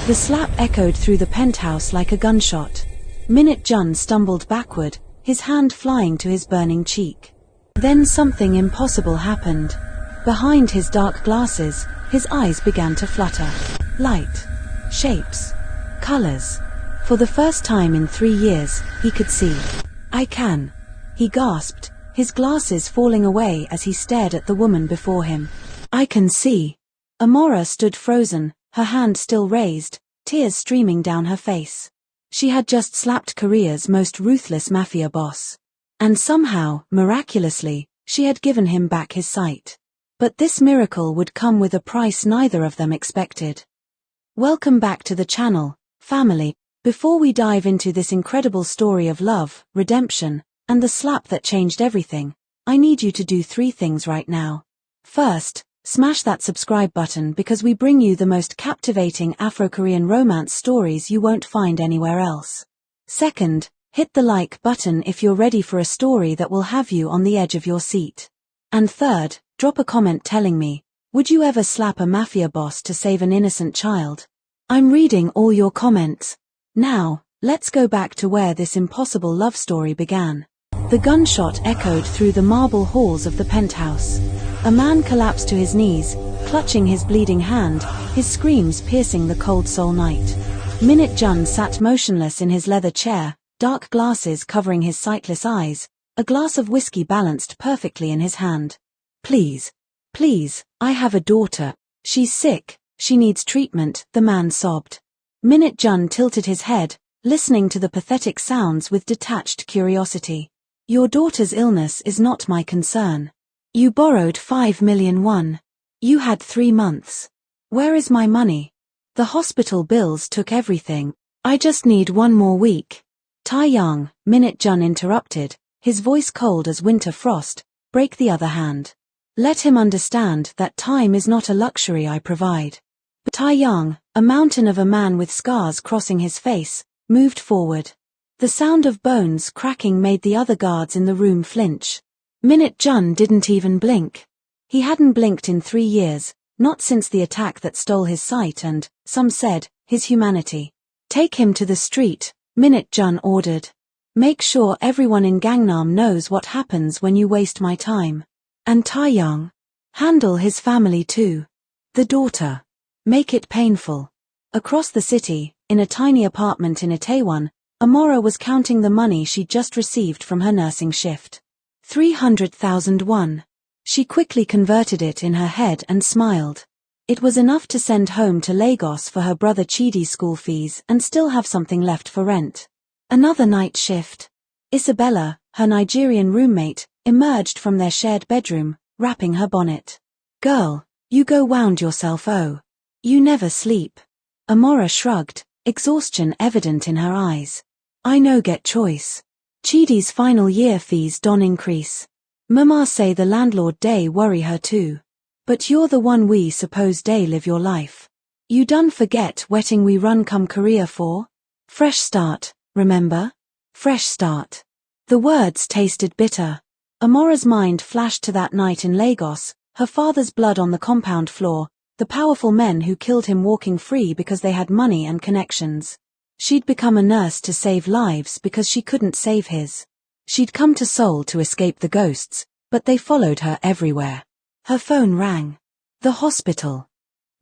The slap echoed through the penthouse like a gunshot. Minute Jun stumbled backward, his hand flying to his burning cheek. Then something impossible happened. Behind his dark glasses, his eyes began to flutter. Light. Shapes. Colors. For the first time in 3 years, he could see. "I can," he gasped, his glasses falling away as he stared at the woman before him. "I can see." Amora stood frozen, her hand still raised, tears streaming down her face. She had just slapped Korea's most ruthless mafia boss. And somehow, miraculously, she had given him back his sight. But this miracle would come with a price neither of them expected. Welcome back to the channel, family. Before we dive into this incredible story of love, redemption, and the slap that changed everything, I need you to do 3 things right now. First, smash that subscribe button because we bring you the most captivating Afro-Korean romance stories you won't find anywhere else. Second, hit the like button if you're ready for a story that will have you on the edge of your seat. And third, drop a comment telling me, would you ever slap a mafia boss to save an innocent child? I'm reading all your comments. Now, let's go back to where this impossible love story began. The gunshot echoed through the marble halls of the penthouse. A man collapsed to his knees, clutching his bleeding hand, his screams piercing the cold soul night. Minute Jun sat motionless in his leather chair, dark glasses covering his sightless eyes, a glass of whiskey balanced perfectly in his hand. Please, I have a daughter. She's sick, she needs treatment, the man sobbed. Minute Jun tilted his head, listening to the pathetic sounds with detached curiosity. Your daughter's illness is not my concern. You borrowed 5 million won. You had 3 months. Where is my money? The hospital bills took everything. I just need 1 more week. Tae-young, Minute Jun interrupted, his voice cold as winter frost, break the other hand. Let him understand that time is not a luxury I provide. But Tae-young, a mountain of a man with scars crossing his face, moved forward. The sound of bones cracking made the other guards in the room flinch. Minute Jun didn't even blink. He hadn't blinked in 3 years, not since the attack that stole his sight and, some said, his humanity. Take him to the street, Minute Jun ordered. Make sure everyone in Gangnam knows what happens when you waste my time. And Tae-young, handle his family too. The daughter. Make it painful. Across the city, in a tiny apartment in Itaewon, Amora was counting the money she'd just received from her nursing shift. 300,000 won. She quickly converted it in her head and smiled. It was enough to send home to Lagos for her brother Chidi's school fees and still have something left for rent. Another night shift. Isabella, her Nigerian roommate, emerged from their shared bedroom, wrapping her bonnet. Girl, you go wound yourself oh. You never sleep. Amora shrugged, exhaustion evident in her eyes. I no get choice. Chidi's final year fees don't increase. Mama say the landlord day worry her too. But you're the one we suppose day live your life. You done forget wetting we run come Korea for? Fresh start, remember? Fresh start. The words tasted bitter. Amora's mind flashed to that night in Lagos, her father's blood on the compound floor, the powerful men who killed him walking free because they had money and connections. She'd become a nurse to save lives because she couldn't save his. She'd come to Seoul to escape the ghosts, but they followed her everywhere. Her phone rang. The hospital.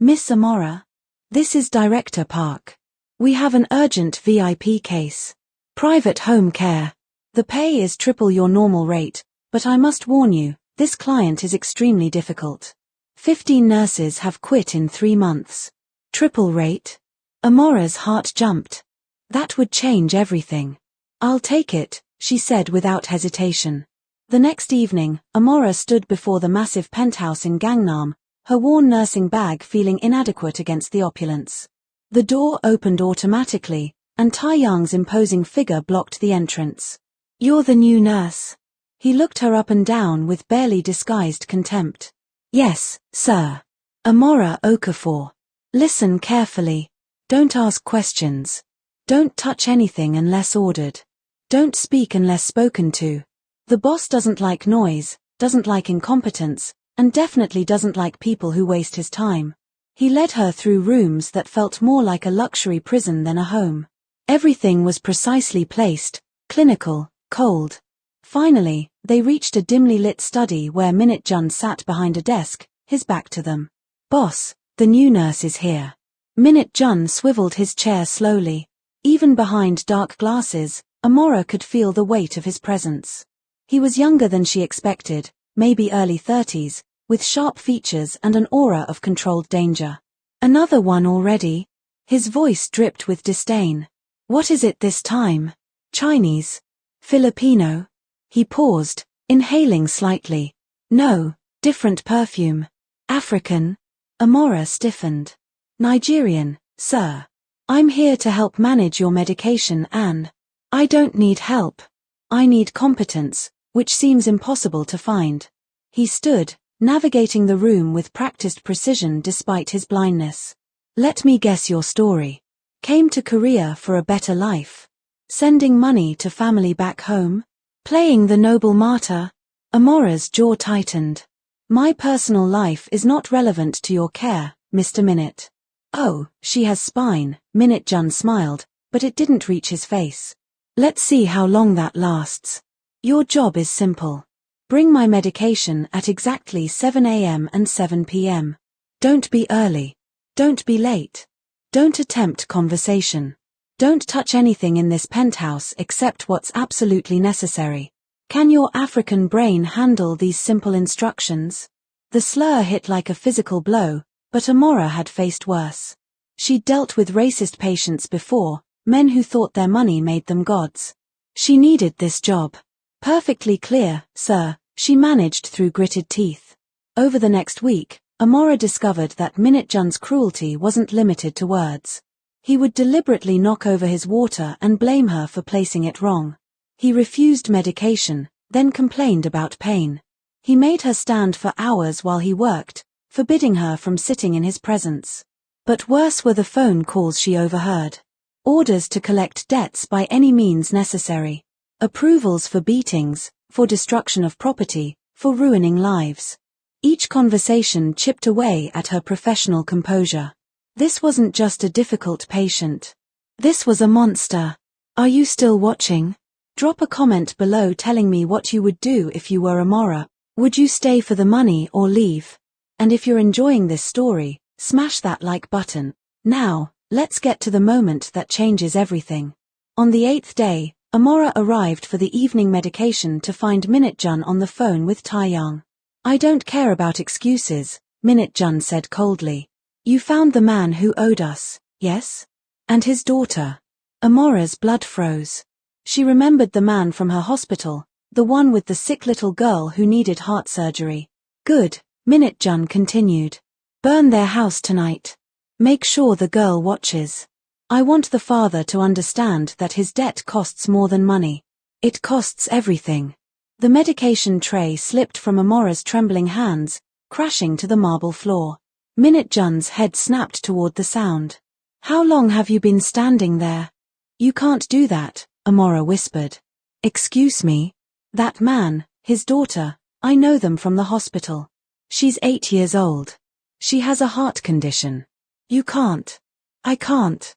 Miss Amora? This is Director Park. We have an urgent VIP case. Private home care. The pay is triple your normal rate, but I must warn you, this client is extremely difficult. 15 nurses have quit in 3 months. Triple rate? Amora's heart jumped. That would change everything. I'll take it, she said without hesitation. The next evening, Amora stood before the massive penthouse in Gangnam, her worn nursing bag feeling inadequate against the opulence. The door opened automatically, and Tae-young's imposing figure blocked the entrance. You're the new nurse. He looked her up and down with barely disguised contempt. Yes, sir. Amora Okafor. Listen carefully. Don't ask questions. Don't touch anything unless ordered. Don't speak unless spoken to. The boss doesn't like noise, doesn't like incompetence, and definitely doesn't like people who waste his time. He led her through rooms that felt more like a luxury prison than a home. Everything was precisely placed, clinical, cold. Finally, they reached a dimly lit study where Minute Jun sat behind a desk, his back to them. "Boss, the new nurse is here." Minute Jun swiveled his chair slowly. Even behind dark glasses, Amora could feel the weight of his presence. He was younger than she expected, maybe early 30s, with sharp features and an aura of controlled danger. "Another one already?" His voice dripped with disdain. "What is it this time? Chinese? Filipino?" He paused, inhaling slightly. "No, different perfume. African?" Amora stiffened. "Nigerian, sir. I'm here to help manage your medication and I don't need help. I need competence, which seems impossible to find." He stood, navigating the room with practiced precision despite his blindness. "Let me guess your story. Came to Korea for a better life. Sending money to family back home? Playing the noble martyr?" Amora's jaw tightened. "My personal life is not relevant to your care, Mr. Minute." "Oh, she has spine," Minute Jun smiled, but it didn't reach his face. "Let's see how long that lasts. Your job is simple. Bring my medication at exactly 7 a.m. and 7 p.m. Don't be early. Don't be late. Don't attempt conversation. Don't touch anything in this penthouse except what's absolutely necessary. Can your African brain handle these simple instructions?" The slur hit like a physical blow, but Amora had faced worse. She'd dealt with racist patients before, men who thought their money made them gods. She needed this job. "Perfectly clear, sir," she managed through gritted teeth. Over the next week, Amora discovered that Minute Jun's cruelty wasn't limited to words. He would deliberately knock over his water and blame her for placing it wrong. He refused medication, then complained about pain. He made her stand for hours while he worked, forbidding her from sitting in his presence. But worse were the phone calls she overheard. Orders to collect debts by any means necessary. Approvals for beatings, for destruction of property, for ruining lives. Each conversation chipped away at her professional composure. This wasn't just a difficult patient. This was a monster. Are you still watching? Drop a comment below telling me what you would do if you were Amora. Would you stay for the money or leave? And if you're enjoying this story, smash that like button. Now, let's get to the moment that changes everything. On the 8th day, Amora arrived for the evening medication to find Minute Jun on the phone with Taeyang. "I don't care about excuses," Minute Jun said coldly. "You found the man who owed us, yes? And his daughter." Amora's blood froze. She remembered the man from her hospital, the one with the sick little girl who needed heart surgery. "Good," Minute Jun continued. "Burn their house tonight. Make sure the girl watches. I want the father to understand that his debt costs more than money. It costs everything." The medication tray slipped from Amora's trembling hands, crashing to the marble floor. Minute Jun's head snapped toward the sound. "How long have you been standing there?" "You can't do that," Amora whispered. "Excuse me? That man, his daughter, I know them from the hospital. She's 8 years old. She has a heart condition. You can't." "I can't."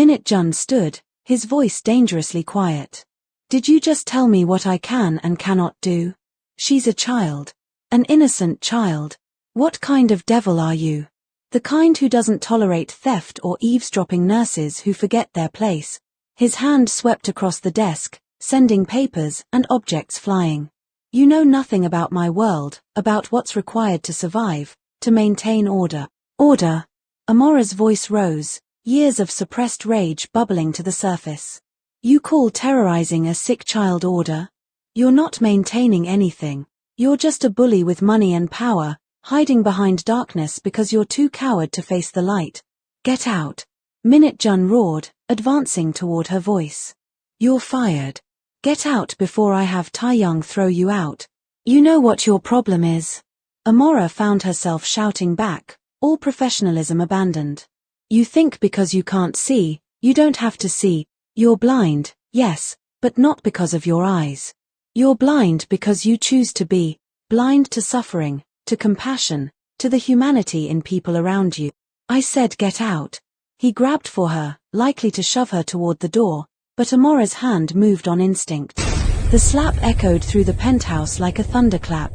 Minute Jun stood, his voice dangerously quiet. "Did you just tell me what I can and cannot do? She's a child. An innocent child. What kind of devil are you? The kind who doesn't tolerate theft or eavesdropping nurses who forget their place." His hand swept across the desk, sending papers and objects flying. "You know nothing about my world, about what's required to survive, to maintain order." "Order?" Amora's voice rose, years of suppressed rage bubbling to the surface. "You call terrorizing a sick child order? You're not maintaining anything. You're just a bully with money and power, hiding behind darkness because you're too coward to face the light. Get out." Minute Jun roared, advancing toward her voice. "You're fired. Get out before I have Taeyang throw you out. You know what your problem is." Amora found herself shouting back, all professionalism abandoned. "You think because you can't see, you don't have to see. You're blind, yes, but not because of your eyes. You're blind because you choose to be blind to suffering, to compassion, to the humanity in people around you. I said get out. He grabbed for her, likely to shove her toward the door, but Amora's hand moved on instinct. The slap echoed through the penthouse like a thunderclap.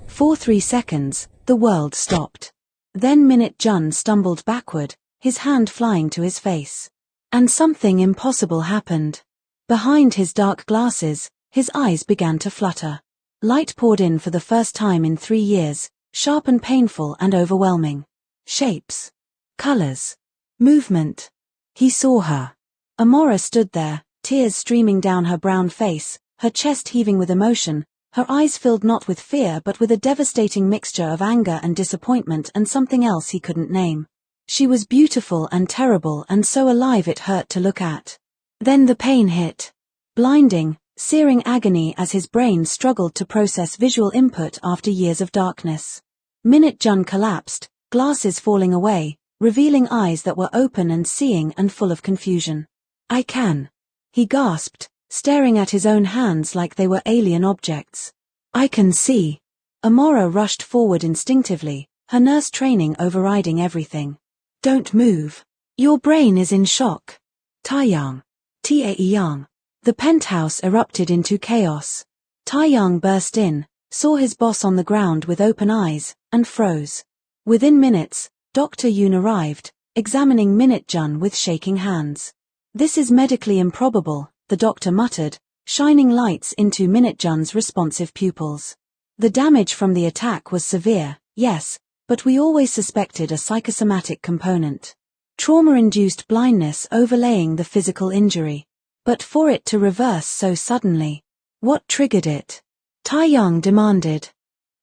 For 3 seconds, the world stopped. Then Minute Jun stumbled backward, his hand flying to his face. And something impossible happened. Behind his dark glasses, his eyes began to flutter. Light poured in for the first time in 3 years, sharp and painful and overwhelming. Shapes. Colors. Movement. He saw her. Amora stood there, tears streaming down her brown face, her chest heaving with emotion, her eyes filled not with fear but with a devastating mixture of anger and disappointment and something else he couldn't name. She was beautiful and terrible and so alive it hurt to look at. Then the pain hit. Blinding, searing agony as his brain struggled to process visual input after years of darkness. Minute Jun collapsed, glasses falling away, revealing eyes that were open and seeing and full of confusion. I can. He gasped, staring at his own hands like they were alien objects. I can see. Amora rushed forward instinctively, her nurse training overriding everything. Don't move. Your brain is in shock. Taeyang. Taeyang. The penthouse erupted into chaos. Taeyang burst in, saw his boss on the ground with open eyes, and froze. Within minutes, Dr. Yoon arrived, examining Minute Jun with shaking hands. This is medically improbable, the doctor muttered, shining lights into Minute Jun's responsive pupils. The damage from the attack was severe, yes, but we always suspected a psychosomatic component. Trauma-induced blindness overlaying the physical injury. But for it to reverse so suddenly, what triggered it? Taeyang demanded.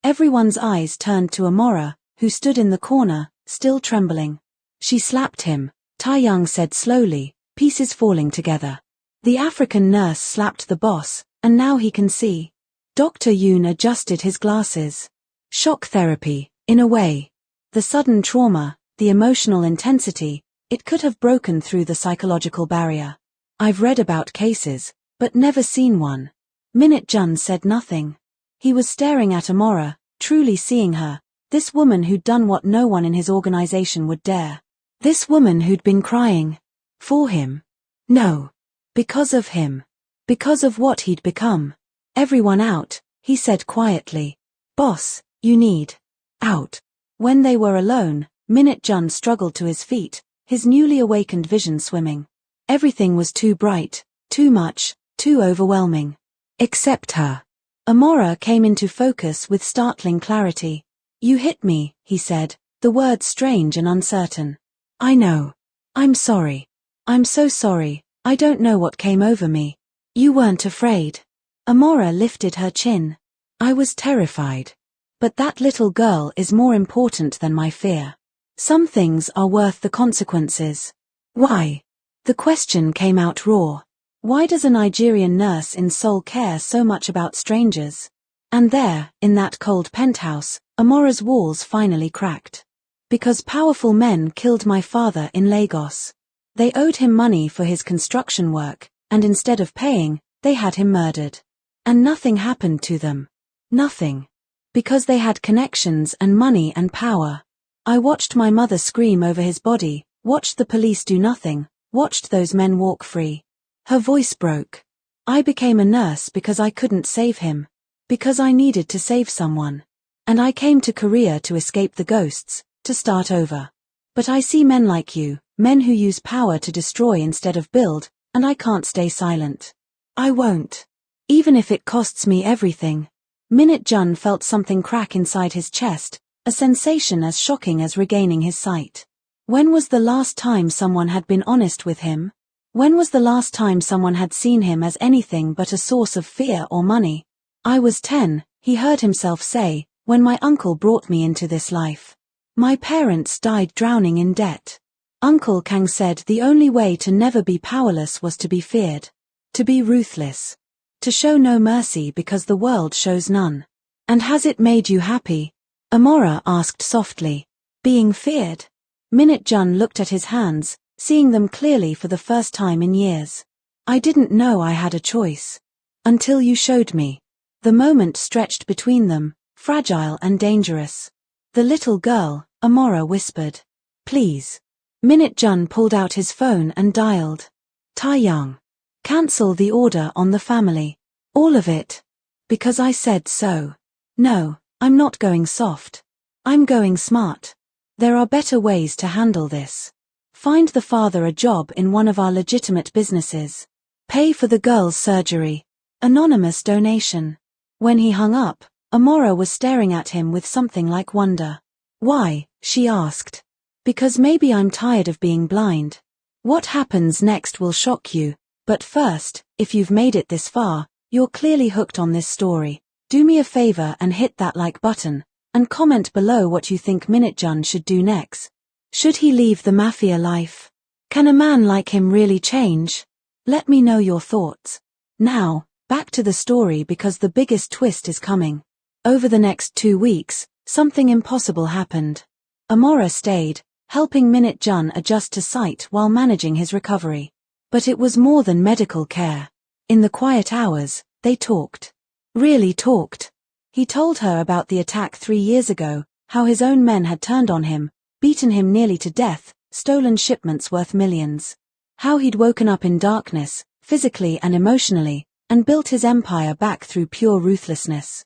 Everyone's eyes turned to Amora, who stood in the corner, still trembling. She slapped him, Taeyang said slowly, pieces falling together. The African nurse slapped the boss, and now he can see. Dr. Yoon adjusted his glasses. Shock therapy, in a way. The sudden trauma, the emotional intensity, it could have broken through the psychological barrier. I've read about cases, but never seen one. Minute Jun said nothing. He was staring at Amora, truly seeing her, this woman who'd done what no one in his organization would dare. This woman who'd been crying. For him. No. Because of him. Because of what he'd become. Everyone out, he said quietly. Boss, you need. Out. When they were alone, Minute Jun struggled to his feet, his newly awakened vision swimming. Everything was too bright, too much, too overwhelming. Except her. Amora came into focus with startling clarity. You hit me, he said, the words strange and uncertain. I know. I'm sorry. I'm so sorry, I don't know what came over me. You weren't afraid. Amora lifted her chin. I was terrified. But that little girl is more important than my fear. Some things are worth the consequences. Why? The question came out raw. Why does a Nigerian nurse in Seoul care so much about strangers? And there, in that cold penthouse, Amora's walls finally cracked. Because powerful men killed my father in Lagos. They owed him money for his construction work, and instead of paying, they had him murdered. And nothing happened to them. Nothing. Because they had connections and money and power. I watched my mother scream over his body, watched the police do nothing, watched those men walk free. Her voice broke. I became a nurse because I couldn't save him. Because I needed to save someone. And I came to Korea to escape the ghosts, to start over. But I see men like you, men who use power to destroy instead of build, and I can't stay silent. I won't. Even if it costs me everything. Minute Jun felt something crack inside his chest, a sensation as shocking as regaining his sight. When was the last time someone had been honest with him? When was the last time someone had seen him as anything but a source of fear or money? I was 10, he heard himself say, when my uncle brought me into this life. My parents died drowning in debt. Uncle Kang said the only way to never be powerless was to be feared. To be ruthless. To show no mercy because the world shows none. And has it made you happy? Amora asked softly. Being feared? Minute Jun looked at his hands, seeing them clearly for the first time in years. I didn't know I had a choice. Until you showed me. The moment stretched between them, fragile and dangerous. The little girl, Amora whispered. Please. Minute Jun pulled out his phone and dialed. Taeyang. Cancel the order on the family. All of it. Because I said so. No, I'm not going soft. I'm going smart. There are better ways to handle this. Find the father a job in one of our legitimate businesses. Pay for the girl's surgery. Anonymous donation. When he hung up, Amora was staring at him with something like wonder. Why? She asked. Because maybe I'm tired of being blind. What happens next will shock you, but first, if you've made it this far, you're clearly hooked on this story. Do me a favor and hit that like button, and comment below what you think Minute Jun should do next. Should he leave the Mafia life? Can a man like him really change? Let me know your thoughts. Now, back to the story because the biggest twist is coming. Over the next 2 weeks, something impossible happened. Amora stayed, helping Minute Jun adjust to sight while managing his recovery. But it was more than medical care. In the quiet hours, they talked. Really talked. He told her about the attack 3 years ago, how his own men had turned on him, beaten him nearly to death, stolen shipments worth millions. How he'd woken up in darkness, physically and emotionally, and built his empire back through pure ruthlessness.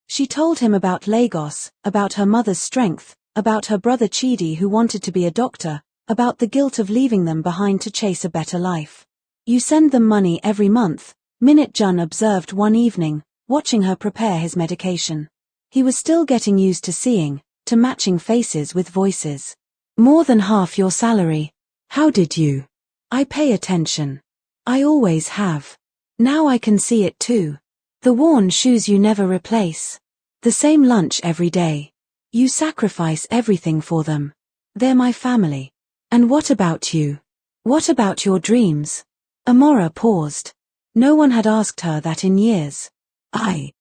She told him about Lagos, about her mother's strength, about her brother Chidi who wanted to be a doctor, about the guilt of leaving them behind to chase a better life. You send them money every month, Minute Jun observed one evening, watching her prepare his medication. He was still getting used to seeing, to matching faces with voices. More than half your salary. How did you? I pay attention. I always have. Now I can see it too. The worn shoes you never replace. The same lunch every day. You sacrifice everything for them. They're my family. And what about you? What about your dreams? Amora paused. No one had asked her that in years. I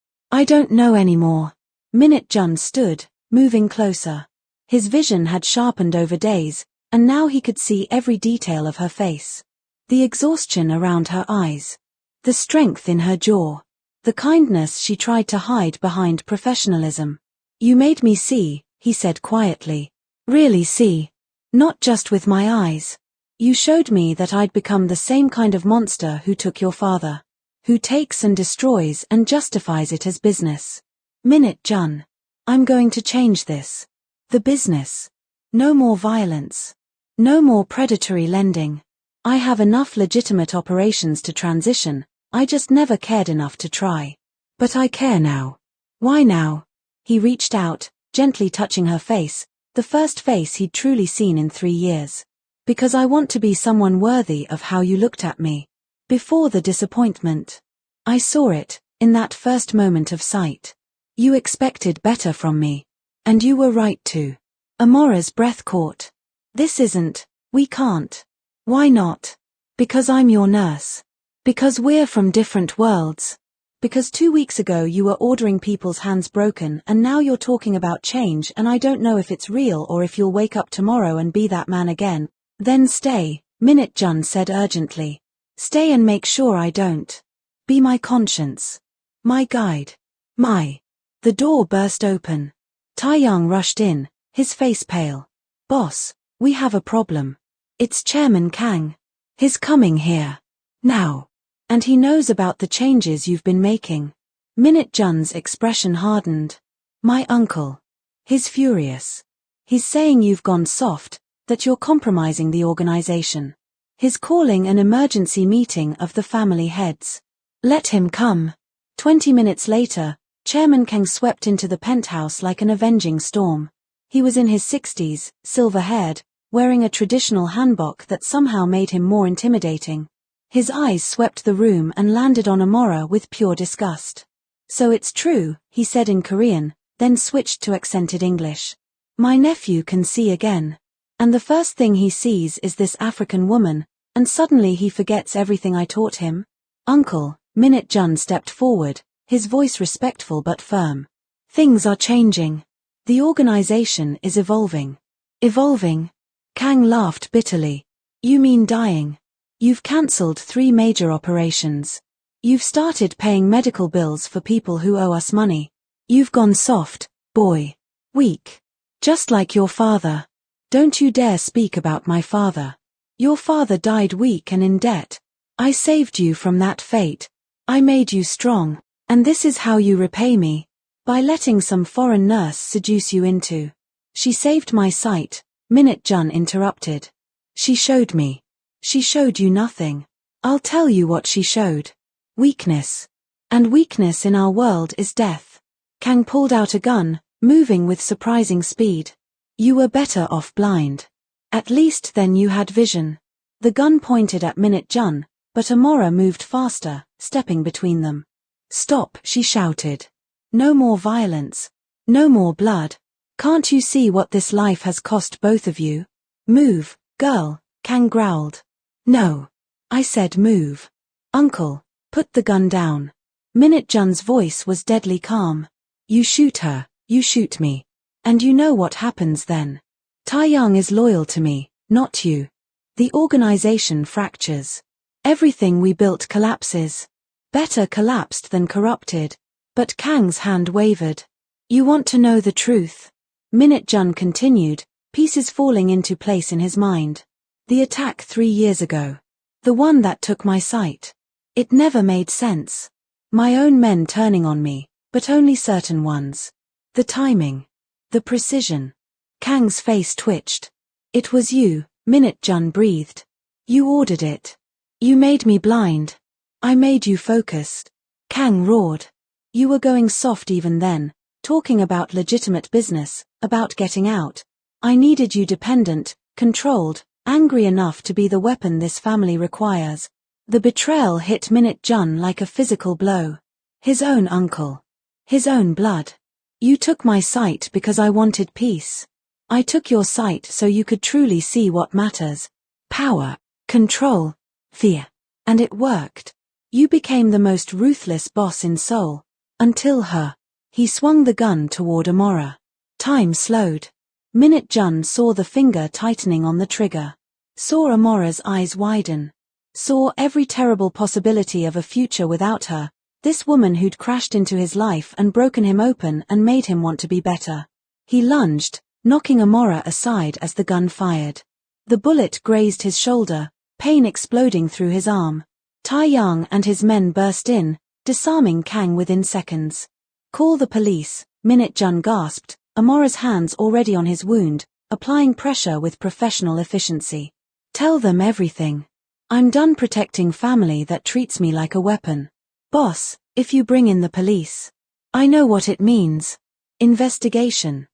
don't know anymore. Minute Jun stood, moving closer. His vision had sharpened over days, and now he could see every detail of her face. The exhaustion around her eyes. The strength in her jaw. The kindness she tried to hide behind professionalism. You made me see, he said quietly. Really see. Not just with my eyes. You showed me that I'd become the same kind of monster who took your father. Who takes and destroys and justifies it as business. Minute Jun. I'm going to change this. The business. No more violence. No more predatory lending. I have enough legitimate operations to transition, I just never cared enough to try. But I care now. Why now? He reached out, gently touching her face, the first face he'd truly seen in 3 years. Because I want to be someone worthy of how you looked at me. Before the disappointment. I saw it, in that first moment of sight. You expected better from me. And you were right to. Amora's breath caught. This isn't, we can't. Why not? Because I'm your nurse. Because we're from different worlds. Because 2 weeks ago you were ordering people's hands broken and now you're talking about change and I don't know if it's real or if you'll wake up tomorrow and be that man again. Then stay, Minute Jun said urgently. Stay and make sure I don't. Be my conscience. My guide. The door burst open. Taeyang rushed in, his face pale. Boss, we have a problem. It's Chairman Kang. He's coming here. Now. And he knows about the changes you've been making. Minute Jun's expression hardened. My uncle. He's furious. He's saying you've gone soft, that you're compromising the organization. He's calling an emergency meeting of the family heads. Let him come. 20 minutes later, Chairman Kang swept into the penthouse like an avenging storm. He was in his 60s, silver-haired, wearing a traditional hanbok that somehow made him more intimidating. His eyes swept the room and landed on Amora with pure disgust. So it's true, he said in Korean, then switched to accented English. My nephew can see again. And the first thing he sees is this African woman, and suddenly he forgets everything I taught him. Uncle, Minute Jun stepped forward, his voice respectful but firm. Things are changing. The organization is evolving. Evolving? Kang laughed bitterly. You mean dying? You've cancelled 3 major operations. You've started paying medical bills for people who owe us money. You've gone soft, boy. Weak. Just like your father. Don't you dare speak about my father. Your father died weak and in debt. I saved you from that fate. I made you strong, and this is how you repay me. By letting some foreign nurse seduce you into. She saved my sight, Minute Jun interrupted. She showed me. She showed you nothing. I'll tell you what she showed. Weakness. And weakness in our world is death. Kang pulled out a gun, moving with surprising speed. You were better off blind. At least then you had vision. The gun pointed at Minute Jun, but Amora moved faster, stepping between them. Stop, she shouted. No more violence. No more blood. Can't you see what this life has cost both of you? Move, girl, Kang growled. No. I said move. Uncle, put the gun down. Minute Jun's voice was deadly calm. You shoot her, you shoot me. And you know what happens then. Taeyang is loyal to me, not you. The organization fractures. Everything we built collapses. Better collapsed than corrupted. But Kang's hand wavered. You want to know the truth? Minute Jun continued, pieces falling into place in his mind. The attack 3 years ago. The one that took my sight. It never made sense. My own men turning on me, but only certain ones. The timing. The precision. Kang's face twitched. It was you, Minute Jun breathed. You ordered it. You made me blind. I made you focused. Kang roared. You were going soft even then, talking about legitimate business, about getting out. I needed you dependent, controlled, angry enough to be the weapon this family requires. The betrayal hit Minute Jun like a physical blow. His own uncle. His own blood. You took my sight because I wanted peace. I took your sight so you could truly see what matters. Power, control, fear. And it worked. You became the most ruthless boss in Seoul. Until her. He swung the gun toward Amora. Time slowed. Minute Jun saw the finger tightening on the trigger. Saw Amora's eyes widen. Saw every terrible possibility of a future without her. This woman who'd crashed into his life and broken him open and made him want to be better. He lunged, knocking Amora aside as the gun fired. The bullet grazed his shoulder, pain exploding through his arm. Taeyang and his men burst in, disarming Kang within seconds. Call the police, Minute Jun gasped, Amora's hands already on his wound, applying pressure with professional efficiency. Tell them everything. I'm done protecting family that treats me like a weapon. Boss, if you bring in the police. I know what it means. Investigation.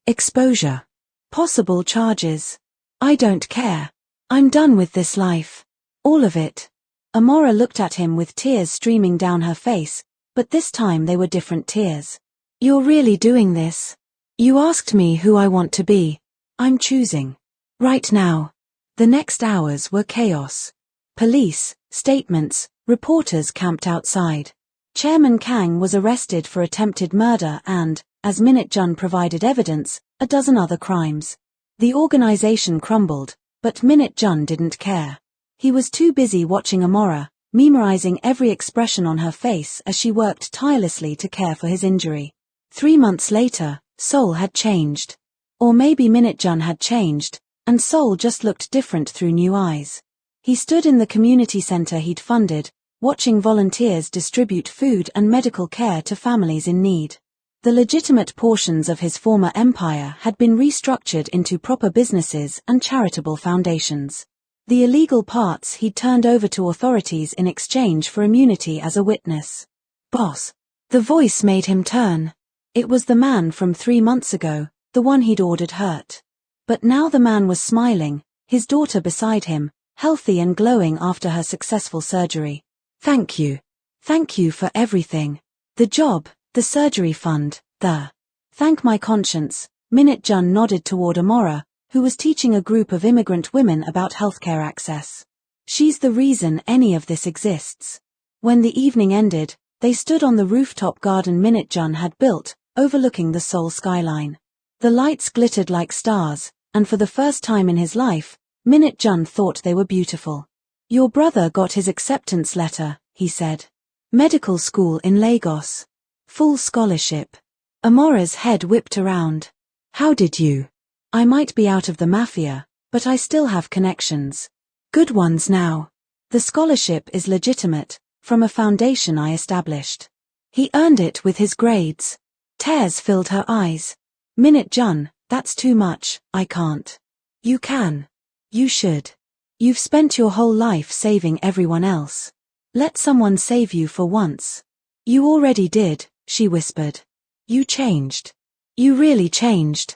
Exposure. Possible charges. I don't care. I'm done with this life. All of it. Amora looked at him with tears streaming down her face, but this time they were different tears. You're really doing this? You asked me who I want to be. I'm choosing. Right now. The next hours were chaos. Police, statements, reporters camped outside. Chairman Kang was arrested for attempted murder and, as Minute Jun provided evidence, a dozen other crimes. The organization crumbled, but Minute Jun didn't care. He was too busy watching Amora, memorizing every expression on her face as she worked tirelessly to care for his injury. 3 months later, Seoul had changed. Or maybe Minute Jun had changed, and Seoul just looked different through new eyes. He stood in the community center he'd funded, watching volunteers distribute food and medical care to families in need. The legitimate portions of his former empire had been restructured into proper businesses and charitable foundations. The illegal parts he'd turned over to authorities in exchange for immunity as a witness. Boss. The voice made him turn. It was the man from 3 months ago, the one he'd ordered hurt. But now the man was smiling, his daughter beside him, healthy and glowing after her successful surgery. Thank you. Thank you for everything. The job, the surgery fund, Thank my conscience. Minute Jun nodded toward Amora, who was teaching a group of immigrant women about healthcare access. She's the reason any of this exists. When the evening ended, they stood on the rooftop garden Minute Jun had built, overlooking the Seoul skyline. The lights glittered like stars, and for the first time in his life, Minute Jun thought they were beautiful. Your brother got his acceptance letter, he said. Medical school in Lagos. Full scholarship. Amora's head whipped around. How did you? I might be out of the Mafia, but I still have connections. Good ones now. The scholarship is legitimate, from a foundation I established. He earned it with his grades. Tears filled her eyes. Minute Jun, that's too much, I can't. You can. You should. You've spent your whole life saving everyone else. Let someone save you for once. You already did, she whispered. You changed. You really changed.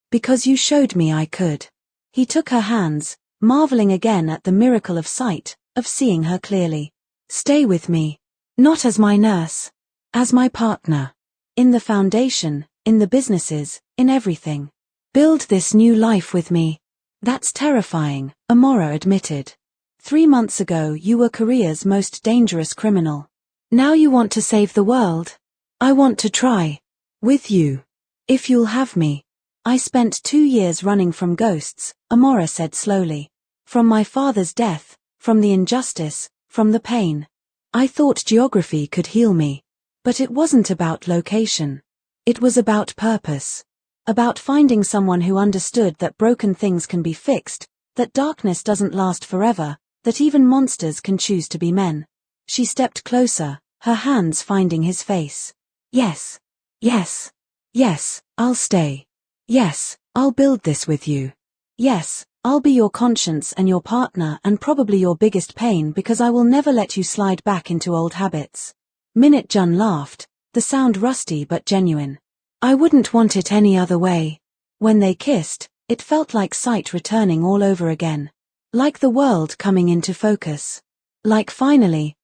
Because you showed me I could. He took her hands, marveling again at the miracle of sight, of seeing her clearly. Stay with me. Not as my nurse. As my partner. In the foundation, in the businesses, in everything. Build this new life with me. That's terrifying, Amora admitted. 3 months ago you were Korea's most dangerous criminal. Now you want to save the world. I want to try. With you. If you'll have me. I spent 2 years running from ghosts, Amora said slowly. From my father's death, from the injustice, from the pain. I thought geography could heal me. But it wasn't about location. It was about purpose. About finding someone who understood that broken things can be fixed, that darkness doesn't last forever, that even monsters can choose to be men. She stepped closer, her hands finding his face. Yes. Yes. Yes, I'll stay. Yes, I'll build this with you. Yes, I'll be your conscience and your partner and probably your biggest pain because I will never let you slide back into old habits. Minute Jun laughed, the sound rusty but genuine. I wouldn't want it any other way. When they kissed, it felt like sight returning all over again. Like the world coming into focus. Like finally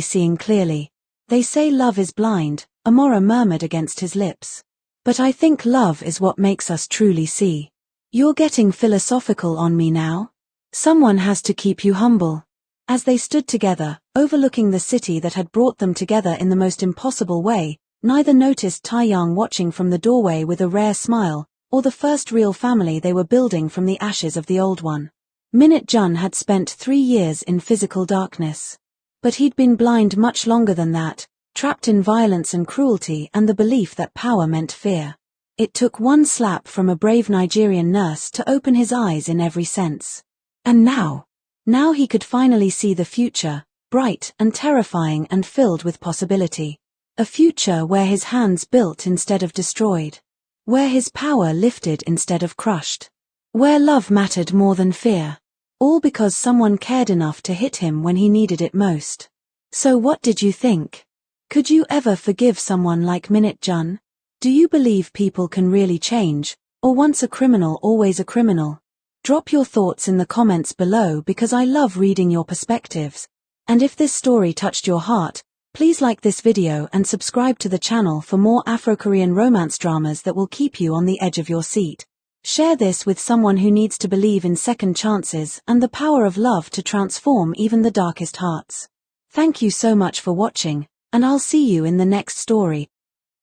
seeing clearly. They say love is blind, Amora murmured against his lips. But I think love is what makes us truly see. You're getting philosophical on me now. Someone has to keep you humble. As they stood together, overlooking the city that had brought them together in the most impossible way, neither noticed Taeyang watching from the doorway with a rare smile, or the first real family they were building from the ashes of the old one. Minute Jun had spent 3 years in physical darkness. But he'd been blind much longer than that, trapped in violence and cruelty and the belief that power meant fear. It took one slap from a brave Nigerian nurse to open his eyes in every sense. And now he could finally see the future, bright and terrifying and filled with possibility. A future where his hands built instead of destroyed. Where his power lifted instead of crushed. Where love mattered more than fear. All because someone cared enough to hit him when he needed it most. So what did you think? Could you ever forgive someone like Minute Jun? Do you believe people can really change, or once a criminal always a criminal? Drop your thoughts in the comments below because I love reading your perspectives. And if this story touched your heart, please like this video and subscribe to the channel for more Afro-Korean romance dramas that will keep you on the edge of your seat. Share this with someone who needs to believe in second chances and the power of love to transform even the darkest hearts. Thank you so much for watching, and I'll see you in the next story.